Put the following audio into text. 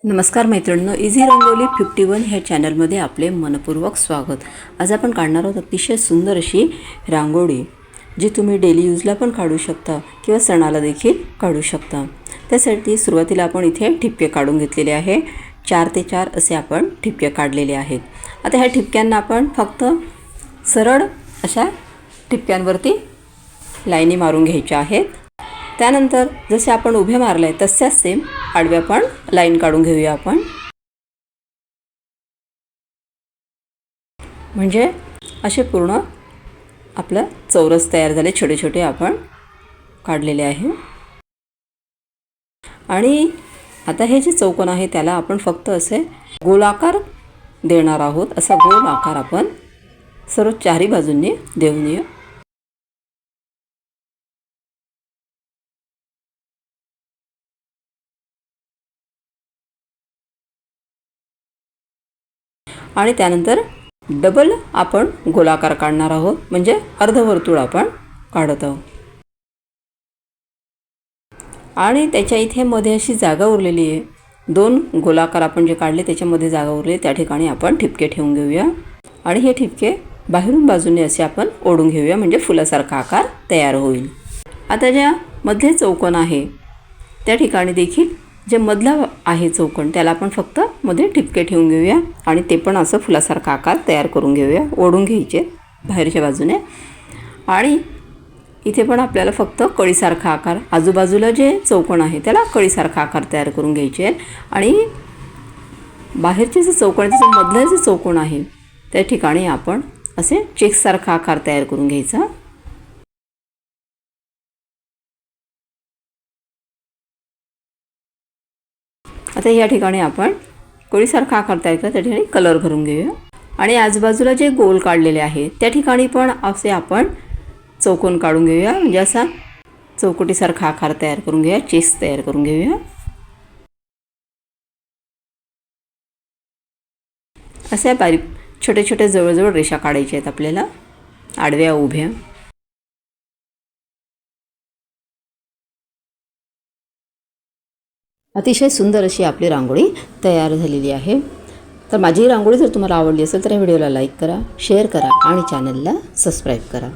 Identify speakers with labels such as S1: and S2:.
S1: नमस्कार मैत्रिणींनो, इझी रंगोली 51 ह्या चॅनलमध्ये आपले मनपूर्वक स्वागत। आज आपण काढणार आहोत अतिशय सुंदर अशी रांगोळी, जी तुम्ही डेली यूजला पण काढू शकता किंवा सणाला देखील काढू शकता। त्यासाठी सुरुवातीला आपण इथे ठिपके काढून घेतलेले आहे। 4 ते 4 असे आपण ठिपके काढलेले आहेत। आता ह्या ठिपक्यांना आपण फक्त सरळ अशा ठिपक्यांवरती लाईनी मारून घ्यायच्या आहेत। त्यानंतर जसे आपण उभे मारले तसेच सेम आडव्या पण लाईन काढून घेऊया आपण। म्हणजे असे पूर्ण आपलं चौरस तयार झाले, छोटे छोटे आपण काढलेले आहे। आणि आता हे जे चौकोन आहे त्याला आपण फक्त असे गोलाकार देणार आहोत। असा गोल आकार आपण सर्व चारही बाजूंनी देऊया। आणि त्यानंतर डबल आपण गोलाकार काढणार आहोत, म्हणजे अर्धवर्तुळ आपण काढत आहोत। आणि त्याच्या इथे मध्ये अशी जागा उरलेली आहे, 2 गोलाकार आपण जे काढले त्याच्यामध्ये जागा उरली, त्या ठिकाणी आपण ठिपके ठेवून घेऊया। आणि हे ठिपके बाहेरून बाजूने असे आपण ओढून घेऊया, म्हणजे फुलासारखा आकार तयार होईल। आता ज्या मधले चौकोन आहे त्या ठिकाणी देखील जे मधला आहे चौकोन त्याला आपण फक्त मध्ये ठिपके ठेवून घेऊया आणि ते पण असं फुलासारखा आकार तयार करून घेऊया, ओढून घ्यायचे बाहेरच्या बाजूने। आणि इथे पण आपल्याला फक्त कळीसारखा आकार, आजूबाजूला जे चौकोन आहे त्याला कळीसारखा आकार तयार करून घ्यायचे। आणि बाहेरचे जे चौकोन त्याच्या मधला जे चौकोन आहे त्या ठिकाणी आपण असे चेक्ससारखा आकार तयार करून घ्यायचा। आता या ठिकाणी आपण कळीसारखा आकार तयार केला, त्या ठिकाणी कलर भरून घेऊया। आणि आजूबाजूला जे गोल काढलेले आहे त्या ठिकाणी पण असे आपण चौकोन काढून घेऊया, म्हणजे असा चौकटीसारखा आकार तयार करून घेऊया, चेस तयार करून घेऊया। अशा बारीक छोटे छोटे जवळजवळ रेषा काढायच्या आहेत आपल्याला, आडव्या उभ्या। अतिशय सुंदर अशी आपली रांगोळी तयार झालेली आहे। तर माझी रांगोळी जर तुम्हाला आवडली असेल तर या व्हिडिओला लाईक करा, शेअर करा आणि चॅनलला सबस्क्राईब करा।